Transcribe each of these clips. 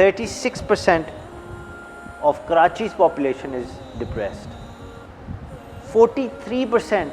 36% of Karachi's population is depressed. 43%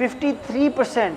53%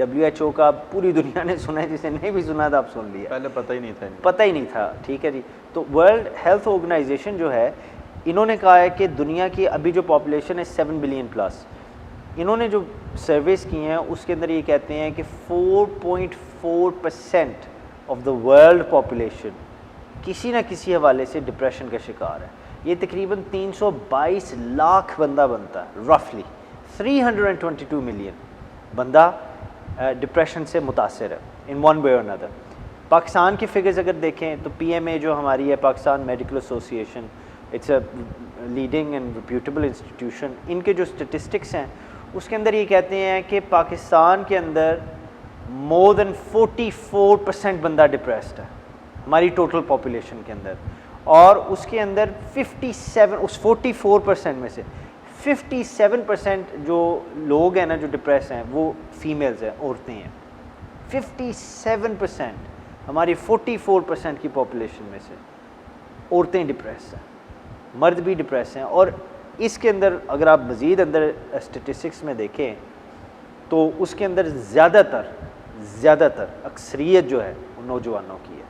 WHO کا پوری دنیا نے سنا ہے, جسے نہیں بھی سنا تھا اب سن لیا, پہلے پتہ ہی نہیں تھا. پتہ ہی نہیں تھا. ٹھیک ہے جی. تو ورلڈ ہیلتھ آرگنائزیشن جو ہے, انہوں نے کہا ہے کہ دنیا کی ابھی جو پاپولیشن ہے 7 بلین پلس, انہوں نے جو سرویز کی ہیں اس کے اندر یہ کہتے ہیں کہ 4.4% آف دا ورلڈ پاپولیشن کسی نہ کسی حوالے سے ڈپریشن کا شکار ہے. یہ تقریباً 322 لاکھ بندہ بنتا ہے, رفلی 322 ملین بندہ ڈپریشن سے متاثر ہے ان ون وے اور اندر. پاکستان کی فگرز اگر دیکھیں تو PMA جو ہماری ہے, Pakistan medical association, it's a leading and reputable institution, ان کے جو اسٹیٹسٹکس ہیں اس کے اندر یہ کہتے ہیں کہ پاکستان کے اندر مور دین 44% بندہ ڈپریسڈ ہے ہماری ٹوٹل پاپولیشن کے اندر, اور اس کے اندر 57 اس 44% میں سے 57% جو لوگ ہیں نا جو ڈپریس ہیں وہ فیمیلز ہیں, عورتیں ہیں. 57% ہماری 44% کی پاپولیشن میں سے عورتیں ڈپریس ہیں, مرد بھی ڈپریس ہیں. اور اس کے اندر اگر آپ مزید اندر اسٹیٹسٹکس میں دیکھیں تو اس کے اندر زیادہ تر اکثریت جو ہے وہ نوجوانوں کی ہے.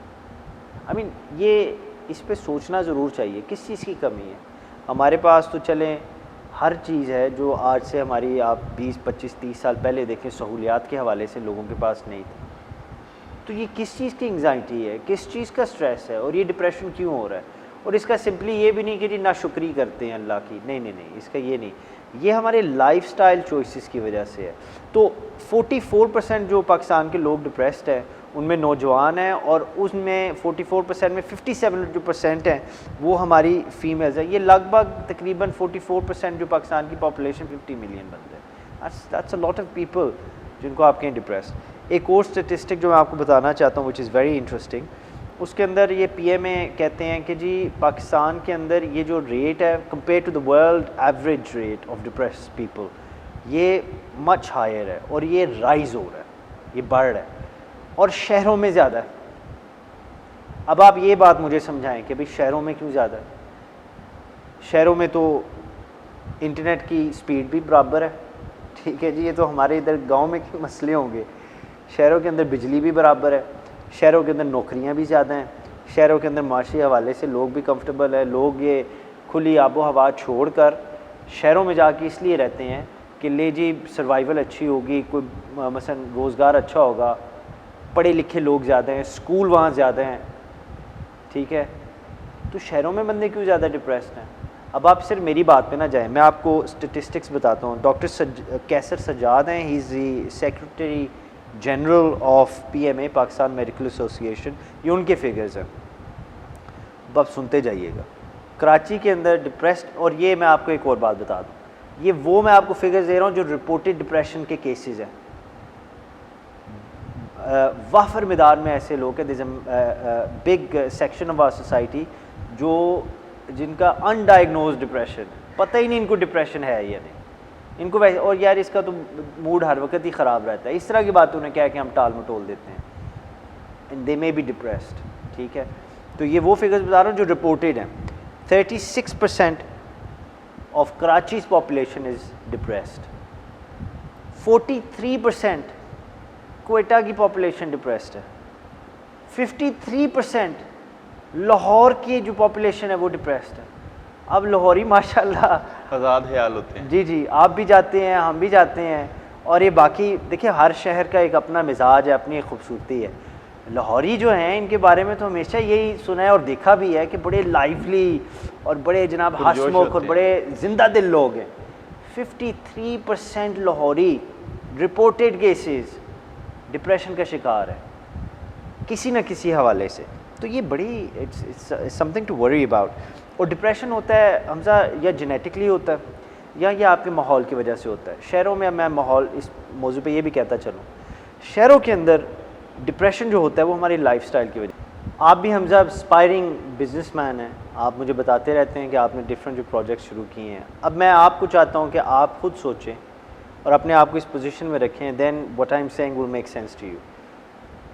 آئی مین یہ اس پہ سوچنا ضرور چاہیے کس چیز کی کمی ہے. ہمارے پاس تو چلیں ہر چیز ہے جو آج سے ہماری آپ 20 25 30 سال پہلے دیکھیں سہولیات کے حوالے سے لوگوں کے پاس نہیں تھی. تو یہ کس چیز کی انگزائٹی ہے, کس چیز کا سٹریس ہے, اور یہ ڈپریشن کیوں ہو رہا ہے. اور اس کا سمپلی یہ بھی نہیں کہ جی ناشکری کرتے ہیں اللہ کی, نہیں, اس کا یہ نہیں, یہ ہمارے لائف سٹائل چوائسز کی وجہ سے ہے. تو 44% جو پاکستان کے لوگ ڈپریسڈ ہیں ان میں نوجوان ہیں, اور اس میں 44% میں 57% ہیں وہ ہماری فیمیلز ہیں. یہ لگ بھگ تقریباً 44% جو پاکستان کی پاپولیشن 50 ملین بندے ہیں. That's a lot of people جن کو آپ کہیں ڈپریس. ایک اور اسٹیٹسٹک جو میں آپ کو بتانا چاہتا ہوں وچ از ویری انٹرسٹنگ, اس کے اندر یہ PMA کہتے ہیں کہ جی پاکستان کے اندر یہ جو ریٹ ہے compare to the world average rate of depress people, یہ مچ ہائر ہے, اور یہ رائز ہو رہا ہے, یہ بڑھ رہا ہے, اور شہروں میں زیادہ ہے. اب آپ یہ بات مجھے سمجھائیں کہ بھئی شہروں میں کیوں زیادہ ہے. شہروں میں تو انٹرنیٹ کی سپیڈ بھی برابر ہے, ٹھیک ہے جی, یہ تو ہمارے ادھر گاؤں میں کیوں مسئلے ہوں گے. شہروں کے اندر بجلی بھی برابر ہے, شہروں کے اندر نوکریاں بھی زیادہ ہیں, شہروں کے اندر معاشی حوالے سے لوگ بھی کمفرٹیبل ہے. لوگ یہ کھلی آب و ہوا چھوڑ کر شہروں میں جا کے اس لیے رہتے ہیں کہ لے جی سروائیول اچھی ہوگی, کوئی مثلا روزگار اچھا ہوگا, پڑھے لکھے لوگ زیادہ ہیں, اسکول وہاں زیادہ ہیں, ٹھیک ہے. تو شہروں میں بندے کیوں زیادہ ڈپریسڈ ہیں. اب آپ صرف میری بات پہ نہ جائیں, میں آپ کو اسٹیٹسٹکس بتاتا ہوں. ڈاکٹر کیسر سجاد ہیں, he is the secretary general of PMA Pakistan medical association, یہ ان کے فگرز ہیں. اب آپ سنتے جائیے گا. کراچی کے اندر ڈپریسڈ, اور یہ میں آپ کو ایک اور بات بتا دوں, یہ وہ میں آپ کو فگرز دے رہا ہوں جو رپورٹڈ ڈپریشن کے کیسز ہیں. وافر مقدار میں ایسے لوگ ہیں, big section of our society جن کا انڈائگنوز ڈپریشن, پتہ ہی نہیں ان کو ڈپریشن ہے یا نہیں, ان کو ویسے, اور یار اس کا تو موڈ ہر وقت ہی خراب رہتا ہے, اس طرح کی باتوں نے کیا کہ ہم ٹال مٹول دیتے ہیں, and they may be depressed, ٹھیک ہے. تو یہ وہ فگرز بتا رہا ہوں جو رپورٹڈ ہیں. 36% of Karachi's population is depressed. 43% Quetta کی پاپولیشن ڈپریسڈ ہے. 53% لاہور کی جو پاپولیشن ہے وہ ڈپریسڈ ہے. اب لاہوری ماشاءاللہ آزاد خیال ہوتے ہیں. جی آپ بھی جاتے ہیں, ہم بھی جاتے ہیں, اور یہ باقی دیکھیں ہر شہر کا ایک اپنا مزاج ہے, اپنی ایک خوبصورتی ہے. لاہوری جو ہیں ان کے بارے میں تو ہمیشہ یہی سنا ہے اور دیکھا بھی ہے کہ بڑے لائفلی اور بڑے جناب ہنسمکھ اور بڑے زندہ دل لوگ ہیں. 53% لاہوری رپورٹڈ کیسز ڈپریشن کا شکار ہے کسی نہ کسی حوالے سے. تو یہ بڑی something to worry about. اور ڈپریشن ہوتا ہے حمزہ یا جینیٹکلی ہوتا ہے یا یہ آپ کے ماحول کی وجہ سے ہوتا ہے. شہروں میں میں ماحول اس موضوع پہ یہ بھی کہتا چلوں, شہروں کے اندر ڈپریشن جو ہوتا ہے وہ ہماری لائف سٹائل کی وجہ. آپ بھی حمزہ اسپائرنگ بزنس مین ہیں, آپ مجھے بتاتے رہتے ہیں کہ آپ نے ڈفرینٹ جو پروجیکٹس شروع کیے ہیں. اب میں آپ کو چاہتا ہوں کہ آپ خود سوچیں اور اپنے آپ کو اس پوزیشن میں رکھیں, then what I am seeing will make sense to you.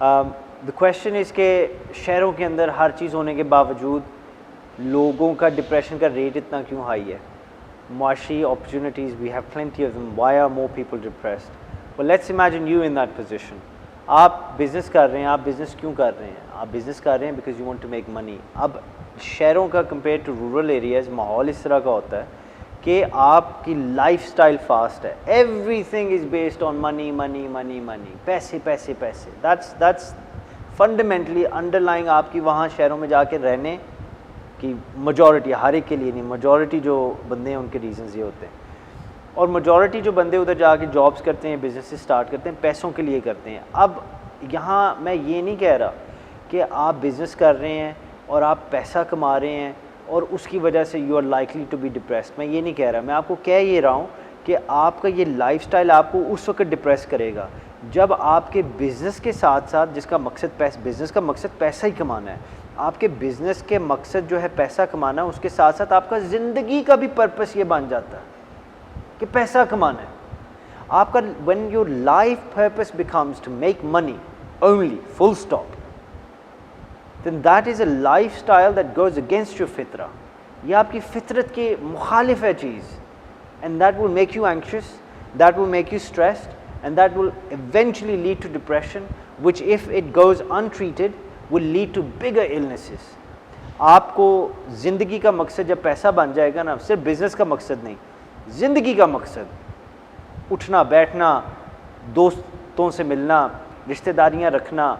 The question is کہ شہروں کے اندر ہر چیز ہونے کے باوجود لوگوں کا ڈپریشن کا ریٹ اتنا کیوں ہائی ہے. معاشی opportunities we have plenty of them, why are more people depressed. Well, let's imagine you in that position. آپ بزنس کر رہے ہیں. آپ بزنس کیوں کر رہے ہیں؟ آپ بزنس کر رہے ہیں because you want to make money. اب شہروں کا کمپیئر ٹو رورل ایریاز ماحول اس طرح کا ہوتا ہے کہ آپ کی لائف سٹائل فاسٹ ہے. Everything is based on money money money money, پیسے پیسے پیسے. دیٹس فنڈامنٹلی انڈر لائنگ آپ کی وہاں شہروں میں جا کے رہنے کی میجورٹی, ہر ایک کے لیے نہیں, میجورٹی جو بندے ہیں ان کے ریزنز یہ ہوتے ہیں. اور میجورٹی جو بندے ادھر جا کے جابس کرتے ہیں, بزنس اسٹارٹ کرتے ہیں, پیسوں کے لیے کرتے ہیں. اب یہاں میں یہ نہیں کہہ رہا کہ آپ بزنس کر رہے ہیں اور آپ پیسہ کما رہے ہیں اور اس کی وجہ سے you are likely to be depressed. میں یہ نہیں کہہ رہا, میں آپ کو کہہ یہ رہا ہوں کہ آپ کا یہ لائف سٹائل آپ کو اس وقت ڈپریس کرے گا جب آپ کے بزنس کے ساتھ ساتھ, جس کا مقصد بزنس کا مقصد پیسہ ہی کمانا ہے, آپ کے بزنس کے مقصد جو ہے پیسہ کمانا, اس کے ساتھ ساتھ آپ کا زندگی کا بھی پرپس یہ بن جاتا ہے کہ پیسہ کمانا ہے آپ کا. when your life purpose becomes to make money only, full stop, then that is a lifestyle that goes against your fitra. یہ آپ کی فطرت کے مخالف ہے چیز, and that will make you anxious, that will make you stressed, and that will eventually lead to depression, which if it goes untreated will lead to bigger illnesses. آپ کو زندگی کا مقصد جب پیسہ بن جائے گا نا, صرف بزنس کا مقصد نہیں, زندگی کا مقصد, اٹھنا بیٹھنا, دوستوں سے ملنا, رشتہ داریاں رکھنا,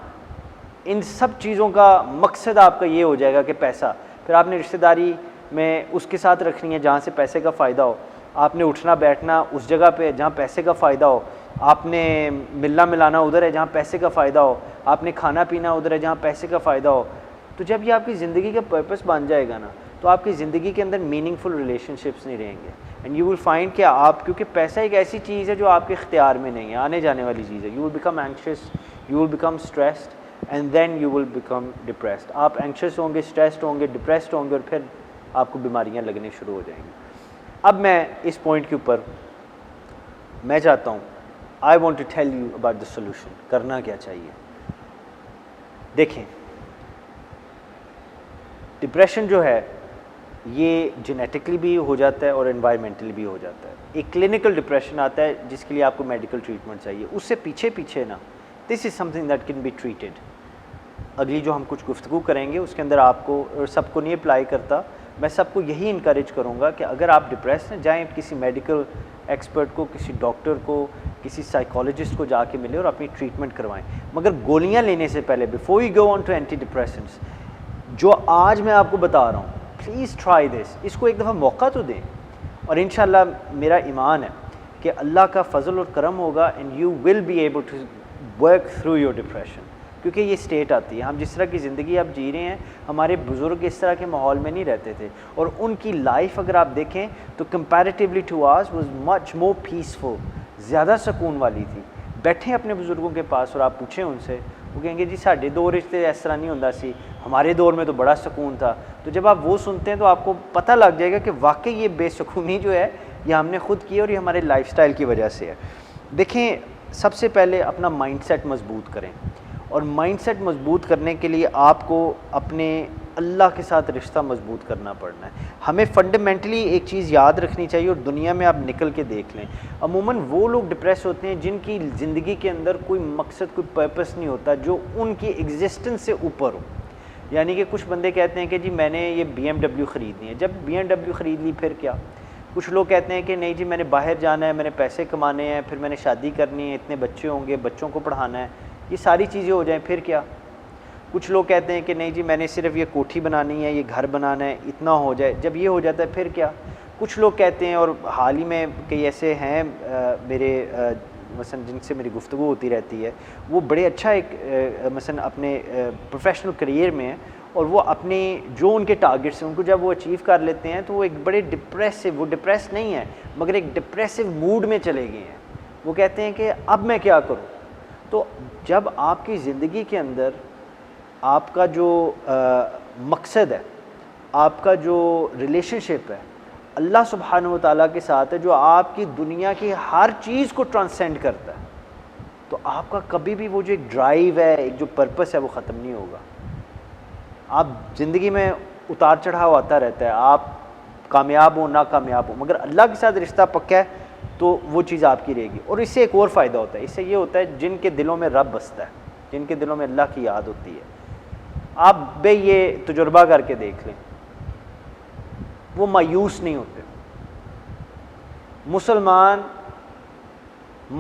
ان سب چیزوں کا مقصد آپ کا یہ ہو جائے گا کہ پیسہ. پھر آپ نے رشتہ داری میں اس کے ساتھ رکھنی ہے جہاں سے پیسے کا فائدہ ہو, آپ نے اٹھنا بیٹھنا اس جگہ پہ جہاں پیسے کا فائدہ ہو, آپ نے ملنا ملانا ادھر ہے جہاں پیسے کا فائدہ ہو, آپ نے کھانا پینا ادھر ہے جہاں پیسے کا فائدہ ہو. تو جب یہ آپ کی زندگی کا پرپس بن جائے گا نا, تو آپ کی زندگی کے اندر میننگ فل ریلیشن شپس نہیں رہیں گے. اینڈ یو ول فائنڈ کہ آپ, کیونکہ پیسہ ایک ایسی چیز ہے جو آپ کے اختیار میں نہیں ہے, آنے جانے والی چیز ہے. You will become anxious, you will become stressed, and then you will become depressed. آپ اینکشیس ہوں گے, اسٹریسڈ ہوں گے, ڈپریسڈ ہوں گے, اور پھر آپ کو بیماریاں لگنے شروع ہو جائیں گی. اب میں اس پوائنٹ کے اوپر میں چاہتا ہوں, I want to tell you about the solution. کرنا کیا چاہیے؟ دیکھیں, ڈپریشن جو ہے یہ جینیٹکلی بھی ہو جاتا ہے اور انوائرمنٹلی بھی ہو جاتا ہے. ایک کلینکل ڈپریشن آتا ہے جس کے لیے آپ کو میڈیکل ٹریٹمنٹ چاہیے. اس سے پیچھے نا, this is something that can be treated. اگلی جو ہم کچھ گفتگو کریں گے اس کے اندر آپ کو, اور سب کو نہیں اپلائی کرتا, میں سب کو یہی انکریج کروں گا کہ اگر آپ ڈپریس ہیں, جائیں کسی میڈیکل ایکسپرٹ کو, کسی ڈاکٹر کو, کسی سائیکالوجسٹ کو جا کے ملیں اور اپنی ٹریٹمنٹ کروائیں. مگر گولیاں لینے سے پہلے, before you go on to antidepressants, جو آج میں آپ کو بتا رہا ہوں, پلیز ٹرائی دس. اس کو ایک دفعہ موقع تو دیں, اور انشاءاللہ میرا ایمان ہے کہ اللہ کا فضل اور کرم ہوگا, and you will be able to work through your depression. کیونکہ یہ اسٹیٹ آتی ہے, ہم جس طرح کی زندگی اب جی رہے ہیں, ہمارے بزرگ اس طرح کے ماحول میں نہیں رہتے تھے, اور ان کی لائف اگر آپ دیکھیں تو comparatively to ours was much more peaceful, زیادہ سکون والی تھی. بیٹھیں اپنے بزرگوں کے پاس اور آپ پوچھیں ان سے, وہ کہیں گے جی ساڈے دور رشتے اس طرح نہیں ہوندا سی, ہمارے دور میں تو بڑا سکون تھا. تو جب آپ وہ سنتے ہیں تو آپ کو پتہ لگ جائے گا کہ واقعی یہ بے سکونی جو ہے یہ ہم نے خود کی, اور یہ ہمارے لائف سٹائل کی وجہ سے ہے. دیکھیں, سب سے پہلے اپنا مائنڈ سیٹ مضبوط کریں, اور مائنڈ سیٹ مضبوط کرنے کے لیے آپ کو اپنے اللہ کے ساتھ رشتہ مضبوط کرنا پڑنا ہے. ہمیں فنڈامنٹلی ایک چیز یاد رکھنی چاہیے, اور دنیا میں آپ نکل کے دیکھ لیں, عموماً وہ لوگ ڈپریس ہوتے ہیں جن کی زندگی کے اندر کوئی مقصد, کوئی پرپس نہیں ہوتا جو ان کی ایگزسٹنس سے اوپر ہو. یعنی کہ کچھ بندے کہتے ہیں کہ جی میں نے یہ BMW خریدنی ہے, جب BMW خرید لی پھر کیا. کچھ لوگ کہتے ہیں کہ نہیں جی میں نے باہر جانا ہے, میں نے پیسے کمانے ہیں, پھر میں نے شادی کرنی ہے, اتنے بچے ہوں گے, بچوں کو پڑھانا ہے, یہ ساری چیزیں ہو جائیں پھر کیا. کچھ لوگ کہتے ہیں کہ نہیں جی میں نے صرف یہ کوٹھی بنانی ہے, یہ گھر بنانا ہے, اتنا ہو جائے, جب یہ ہو جاتا ہے پھر کیا. کچھ لوگ کہتے ہیں, اور حال ہی میں کئی ایسے ہیں میرے مثلا جن سے میری گفتگو ہوتی رہتی ہے, وہ بڑے اچھا ایک مثلا اپنے پروفیشنل کریئر میں ہیں, اور وہ اپنے جو ان کے ٹارگیٹس ہیں ان کو جب وہ اچیو کر لیتے ہیں تو وہ ایک بڑے ڈپریسو, وہ ڈپریس نہیں ہے مگر ایک ڈپریسو موڈ میں چلے گئے ہیں. وہ کہتے ہیں کہ اب میں کیا کروں. تو جب آپ کی زندگی کے اندر آپ کا جو مقصد ہے, آپ کا جو ریلیشن شپ ہے اللہ سبحانہ و تعالیٰ کے ساتھ ہے, جو آپ کی دنیا کی ہر چیز کو ٹرانسینڈ کرتا ہے, تو آپ کا کبھی بھی وہ جو ایک ڈرائیو ہے, ایک جو پرپس ہے وہ ختم نہیں ہوگا. آپ زندگی میں اتار چڑھاؤ آتا رہتا ہے, آپ کامیاب ہو ناکامیاب ہو, مگر اللہ کے ساتھ رشتہ پکا ہے تو وہ چیز آپ کی رہے گی. اور اس سے ایک اور فائدہ ہوتا ہے, اس سے یہ ہوتا ہے جن کے دلوں میں رب بستا ہے, جن کے دلوں میں اللہ کی یاد ہوتی ہے, آپ بے یہ تجربہ کر کے دیکھ لیں, وہ مایوس نہیں ہوتے. مسلمان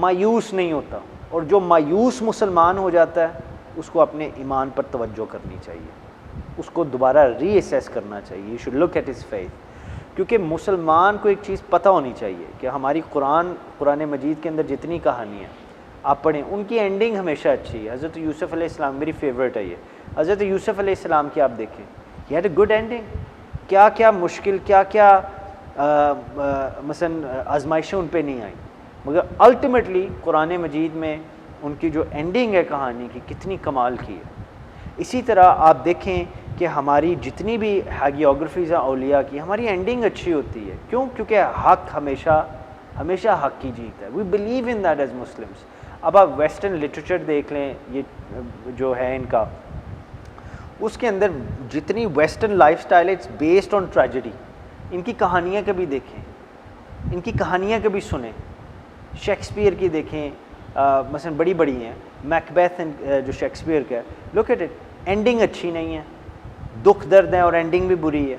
مایوس نہیں ہوتا, اور جو مایوس مسلمان ہو جاتا ہے اس کو اپنے ایمان پر توجہ کرنی چاہیے, اس کو دوبارہ ری اسیس کرنا چاہیے. You should look at his faith. کیونکہ مسلمان کو ایک چیز پتہ ہونی چاہیے کہ ہماری قرآن مجید کے اندر جتنی کہانیاں آپ پڑھیں ان کی اینڈنگ ہمیشہ اچھی ہے. حضرت یوسف علیہ السلام میری فیوریٹ ہے یہ. حضرت یوسف علیہ السلام کی آپ دیکھیں, he had a good ending. کیا کیا مشکل, کیا کیا مثلاً آزمائشیں ان پہ نہیں آئیں, مگر الٹیمیٹلی قرآن مجید میں ان کی جو اینڈنگ ہے کہانی کی کتنی کمال کی ہے. اسی طرح آپ دیکھیں کہ ہماری جتنی بھی ہیگیوگرافیز ہیں اولیاء کی, ہماری اینڈنگ اچھی ہوتی ہے. کیوں؟ کیونکہ حق ہمیشہ حق کی جیت ہے. We believe in that as Muslims. اب آپ ویسٹرن لٹریچر دیکھ لیں, یہ جو ہے ان کا, اس کے اندر جتنی ویسٹرن لائف سٹائل ہے اٹس بیسڈ آن ٹریجڈی. ان کی کہانیاں کبھی دیکھیں, ان کی کہانیاں کبھی سنیں. شیکسپیئر کی دیکھیں, مثلا بڑی بڑی ہیں, میکبیتھ جو شیکسپیئر کا ہے, لک ایٹ اٹ, اینڈنگ اچھی نہیں ہے, دکھ درد ہیں اور اینڈنگ بھی بری ہے.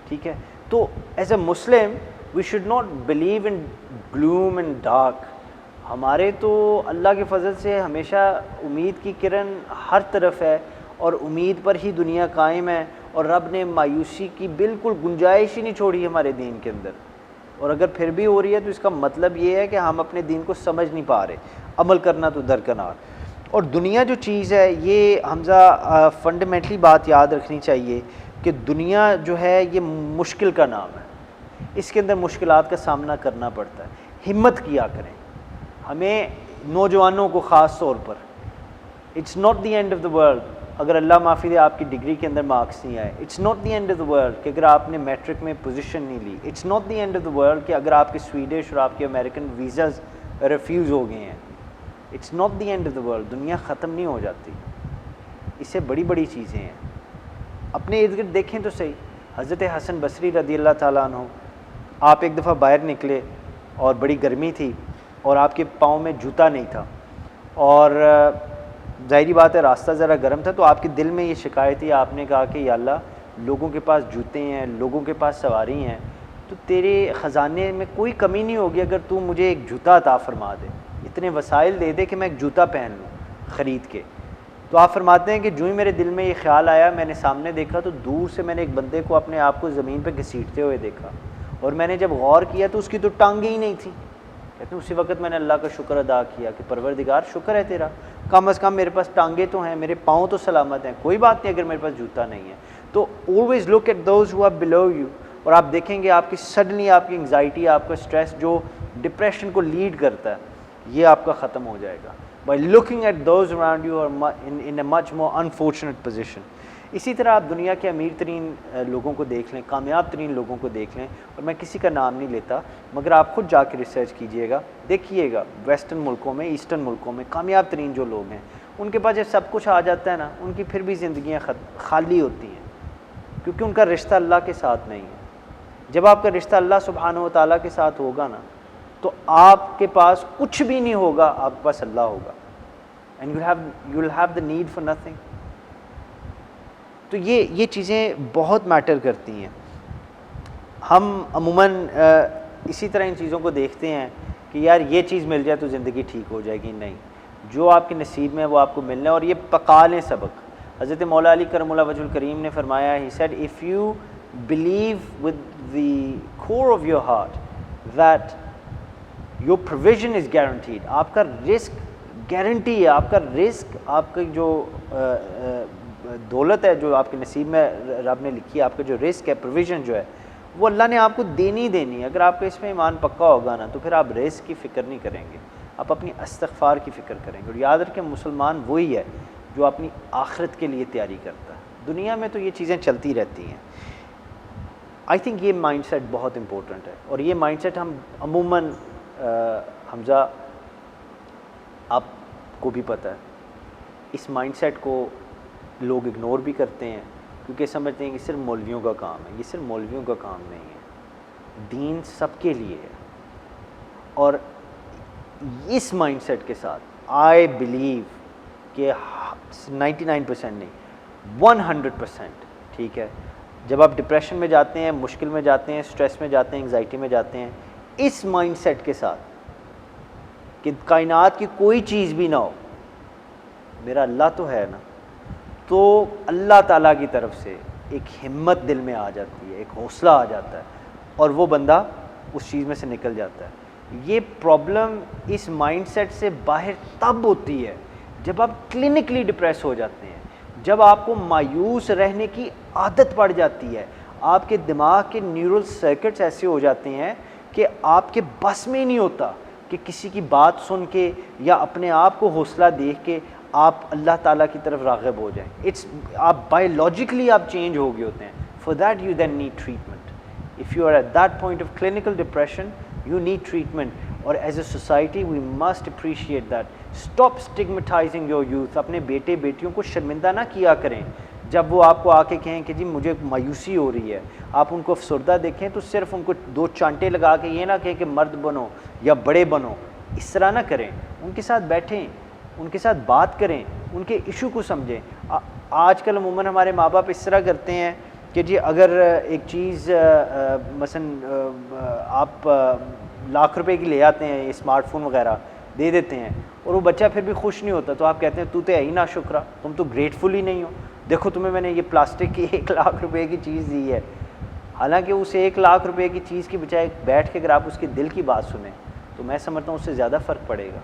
ٹھیک ہے, تو as a Muslim we should not believe in gloom and dark. ہمارے تو اللہ کے فضل سے ہمیشہ امید کی کرن ہر طرف ہے, اور امید پر ہی دنیا قائم ہے, اور رب نے مایوسی کی بالکل گنجائش ہی نہیں چھوڑی ہمارے دین کے اندر. اور اگر پھر بھی ہو رہی ہے تو اس کا مطلب یہ ہے کہ ہم اپنے دین کو سمجھ نہیں پا رہے, عمل کرنا تو درکنار. اور دنیا جو چیز ہے, یہ حمزہ فنڈامنٹلی بات یاد رکھنی چاہیے کہ دنیا جو ہے یہ مشکل کا نام ہے, اس کے اندر مشکلات کا سامنا کرنا پڑتا ہے. ہمت کیا کریں. ہمیں نوجوانوں کو خاص طور پر, it's not the end of the world اگر اللہ معافی دے آپ کی ڈگری کے اندر مارکس نہیں آئے. It's not the end of the world کہ اگر آپ نے میٹرک میں پوزیشن نہیں لی. It's not the end of the world کہ اگر آپ کے سویڈش اور آپ کے امریکن ویزاز ریفیوز ہو گئے ہیں. It's not the end of the world. دنیا ختم نہیں ہو جاتی, اس سے بڑی بڑی چیزیں ہیں. اپنے ارد گرد دیکھیں تو صحیح. حضرت حسن بصری رضی اللہ تعالیٰ عنہ, آپ ایک دفعہ باہر نکلے اور بڑی گرمی تھی اور آپ کے پاؤں میں جوتا نہیں تھا, اور ظاہری بات ہے راستہ ذرا گرم تھا, تو آپ کے دل میں یہ شکایت تھی. آپ نے کہا کہ یا اللہ لوگوں کے پاس جوتے ہیں, لوگوں کے پاس سواری ہیں, تو تیرے خزانے میں کوئی کمی نہیں ہوگی اگر تو مجھے ایک جوتا عطا فرما دے, اتنے وسائل دے دے کہ میں ایک جوتا پہن لوں خرید کے. تو آپ فرماتے ہیں کہ جو ہی میرے دل میں یہ خیال آیا, میں نے سامنے دیکھا تو دور سے میں نے ایک بندے کو اپنے آپ کو زمین پہ گھسیٹتے ہوئے دیکھا, اور میں نے جب غور کیا تو اس کی تو ٹانگیں ہی نہیں تھیں. کہتے ہیں اسی وقت میں نے اللہ کا شکر ادا کیا کہ پروردگار شکر ہے تیرا, کم از کم میرے پاس ٹانگیں تو ہیں, میرے پاؤں تو سلامت ہیں. کوئی بات نہیں اگر میرے پاس جوتا نہیں ہے. تو always look at those who are below you, اور آپ دیکھیں گے آپ کی سڈنلی آپ کی انگزائٹی, آپ کا اسٹریس جو ڈپریشن کو لیڈ کرتا ہے, یہ آپ کا ختم ہو جائے گا by looking at those around you in a much more unfortunate position. اسی طرح آپ دنیا کے امیر ترین لوگوں کو دیکھ لیں, کامیاب ترین لوگوں کو دیکھ لیں, اور میں کسی کا نام نہیں لیتا, مگر آپ خود جا کے ریسرچ کیجئے گا, دیکھیے گا ویسٹرن ملکوں میں, ایسٹرن ملکوں میں کامیاب ترین جو لوگ ہیں, ان کے پاس جب سب کچھ آ جاتا ہے نا, ان کی پھر بھی زندگیاں خالی ہوتی ہیں, کیونکہ ان کا رشتہ اللہ کے ساتھ نہیں ہے. جب آپ کا رشتہ اللہ سبحانہ و تعالیٰ کے ساتھ ہوگا نا, تو آپ کے پاس کچھ بھی نہیں ہوگا, آپ کے پاس اللہ ہوگا, and you will have the need for nothing. تو یہ چیزیں بہت میٹر کرتی ہیں. ہم عموماً اسی طرح ان چیزوں کو دیکھتے ہیں کہ یار یہ چیز مل جائے تو زندگی ٹھیک ہو جائے گی. نہیں, جو آپ کے نصیب میں ہے وہ آپ کو ملنا ہے, اور یہ پکا لیں سبق. حضرت مولا علی کرم اللہ وجہ الکریم نے فرمایا, he said if you believe with the core of your heart that your provision is guaranteed, آپ کا رزق گارنٹی ہے, آپ کا رزق, آپ کی جو دولت ہے جو آپ کے نصیب میں رب نے لکھی ہے, آپ کا جو رزق ہے, پروویژن جو ہے, وہ اللہ نے آپ کو دینی ہے. اگر آپ کا اس میں ایمان پکا ہوگا نا, تو پھر آپ رزق کی فکر نہیں کریں گے, آپ اپنی استغفار کی فکر کریں گے. اور یاد رکھیں مسلمان وہی ہے جو اپنی آخرت کے لیے تیاری کرتا ہے. دنیا میں تو یہ چیزیں چلتی رہتی ہیں. آئی تھنک یہ مائنڈ سیٹ بہت امپورٹنٹ ہے, اور یہ مائنڈ سیٹ ہم عموماً حمزہ آپ کو بھی پتہ ہے, اس مائنڈ سیٹ کو لوگ اگنور بھی کرتے ہیں, کیونکہ سمجھتے ہیں کہ صرف مولویوں کا کام ہے. یہ صرف مولویوں کا کام نہیں ہے, دین سب کے لیے ہے. اور اس مائنڈ سیٹ کے ساتھ آئی بلیو کہ 99% نہیں 100%، ٹھیک ہے، جب آپ ڈپریشن میں جاتے ہیں، مشکل میں جاتے ہیں، سٹریس میں جاتے ہیں، انگزائٹی میں جاتے ہیں، اس مائنڈ سیٹ کے ساتھ کہ کائنات کی کوئی چیز بھی نہ ہو، میرا اللہ تو ہے نا، تو اللہ تعالیٰ کی طرف سے ایک ہمت دل میں آ جاتی ہے، ایک حوصلہ آ جاتا ہے، اور وہ بندہ اس چیز میں سے نکل جاتا ہے۔ یہ پرابلم اس مائنڈ سیٹ سے باہر تب ہوتی ہے جب آپ کلینکلی ڈپریس ہو جاتے ہیں، جب آپ کو مایوس رہنے کی عادت پڑ جاتی ہے، آپ کے دماغ کے نیورل سرکٹس ایسے ہو جاتے ہیں کہ آپ کے بس میں نہیں ہوتا کہ کسی کی بات سن کے یا اپنے آپ کو حوصلہ دیکھ کے آپ اللہ تعالیٰ کی طرف راغب ہو جائیں۔ آپ بایولوجیکلی آپ چینج ہو گئے ہوتے ہیں۔ For that you then need treatment. If you are at that point of clinical depression you need treatment, اور as a society we must appreciate that. Stop stigmatising your youth. اپنے بیٹے بیٹیوں کو شرمندہ نہ کیا کریں جب وہ آپ کو آ کے کہیں کہ جی مجھے مایوسی ہو رہی ہے، آپ ان کو افسردہ دیکھیں تو صرف ان کو 2 چانٹے لگا کے یہ نہ کہیں کہ مرد بنو یا بڑے بنو، اس طرح نہ کریں۔ ان کے ساتھ بیٹھیں، ان کے ساتھ بات کریں، ان کے ایشو کو سمجھیں۔ آج کل عموماً ہمارے ماں باپ اس طرح کرتے ہیں کہ جی اگر ایک چیز مثلا آپ لاکھ روپے کی لے آتے ہیں، اسمارٹ فون وغیرہ دے دیتے ہیں، اور وہ بچہ پھر بھی خوش نہیں ہوتا، تو آپ کہتے ہیں تو ہے ہی نا شکرا، تم تو گریٹفل ہی نہیں ہو، دیکھو تمہیں میں نے یہ پلاسٹک کی 1 لاکھ روپے کی چیز دی ہے۔ حالانکہ اس 1 لاکھ روپے کی چیز کی بجائے بیٹھ کے اگر آپ اس کے دل کی بات سنیں تو میں سمجھتا ہوں اس سے زیادہ فرق پڑے گا،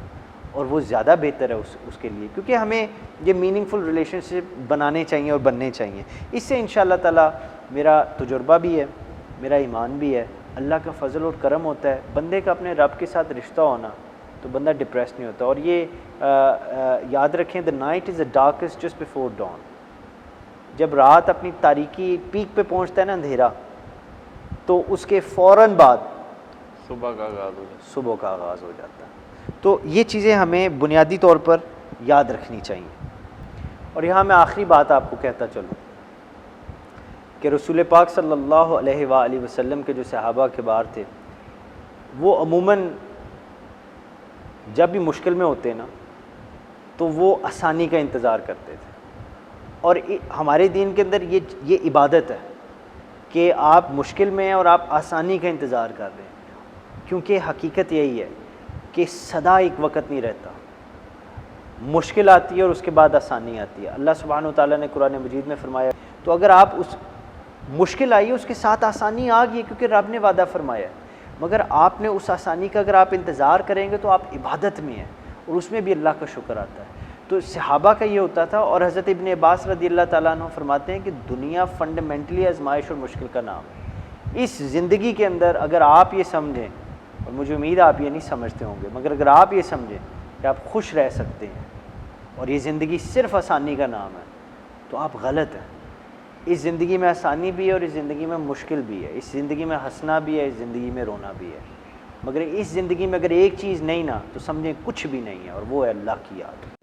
اور وہ زیادہ بہتر ہے اس کے لیے، کیونکہ ہمیں یہ میننگ فل ریلیشن شپ بنانے چاہیے اور بننے چاہیے۔ اس سے انشاءاللہ تعالیٰ میرا تجربہ بھی ہے، میرا ایمان بھی ہے، اللہ کا فضل اور کرم ہوتا ہے، بندے کا اپنے رب کے ساتھ رشتہ ہونا، تو بندہ ڈپریس نہیں ہوتا۔ اور یہ یاد رکھیں، the night is the darkest just before dawn۔ جب رات اپنی تاریکی پیک پہ پہنچتا ہے نا، اندھیرا، تو اس کے فوراً بعد صبح کا آغاز ہو جاتا ہے۔ صبح کا آغاز ہو جاتا ہے۔ تو یہ چیزیں ہمیں بنیادی طور پر یاد رکھنی چاہیے۔ اور یہاں میں آخری بات آپ کو کہتا چلوں کہ رسول پاک صلی اللہ علیہ وآلہ وسلم کے جو صحابہ کبار تھے، وہ عموماً جب بھی مشکل میں ہوتے نا تو وہ آسانی کا انتظار کرتے تھے، اور ہمارے دین کے اندر یہ عبادت ہے کہ آپ مشکل میں ہیں اور آپ آسانی کا انتظار کر رہے ہیں، کیونکہ حقیقت یہی ہے کہ سدا ایک وقت نہیں رہتا، مشکل آتی ہے اور اس کے بعد آسانی آتی ہے۔ اللہ سبحانہ و تعالیٰ نے قرآن مجید میں فرمایا، تو اگر آپ اس مشکل آئی ہے اس کے ساتھ آسانی آ گئی، کیونکہ رب نے وعدہ فرمایا ہے، مگر آپ نے اس آسانی کا اگر آپ انتظار کریں گے تو آپ عبادت میں ہیں، اور اس میں بھی اللہ کا شکر آتا ہے۔ تو صحابہ کا یہ ہوتا تھا، اور حضرت ابن عباس رضی اللہ تعالیٰ عنہ فرماتے ہیں کہ دنیا فنڈامنٹلی آزمائش اور مشکل کا نام ہے۔ اس زندگی کے اندر اگر آپ یہ سمجھیں، اور مجھے امید آپ یہ نہیں سمجھتے ہوں گے، مگر اگر آپ یہ سمجھیں کہ آپ خوش رہ سکتے ہیں اور یہ زندگی صرف آسانی کا نام ہے، تو آپ غلط ہیں۔ اس زندگی میں آسانی بھی ہے اور اس زندگی میں مشکل بھی ہے، اس زندگی میں ہنسنا بھی ہے، اس زندگی میں رونا بھی ہے، مگر اس زندگی میں اگر ایک چیز نہیں نا تو سمجھیں کچھ بھی نہیں ہے، اور وہ ہے اللہ کی یاد۔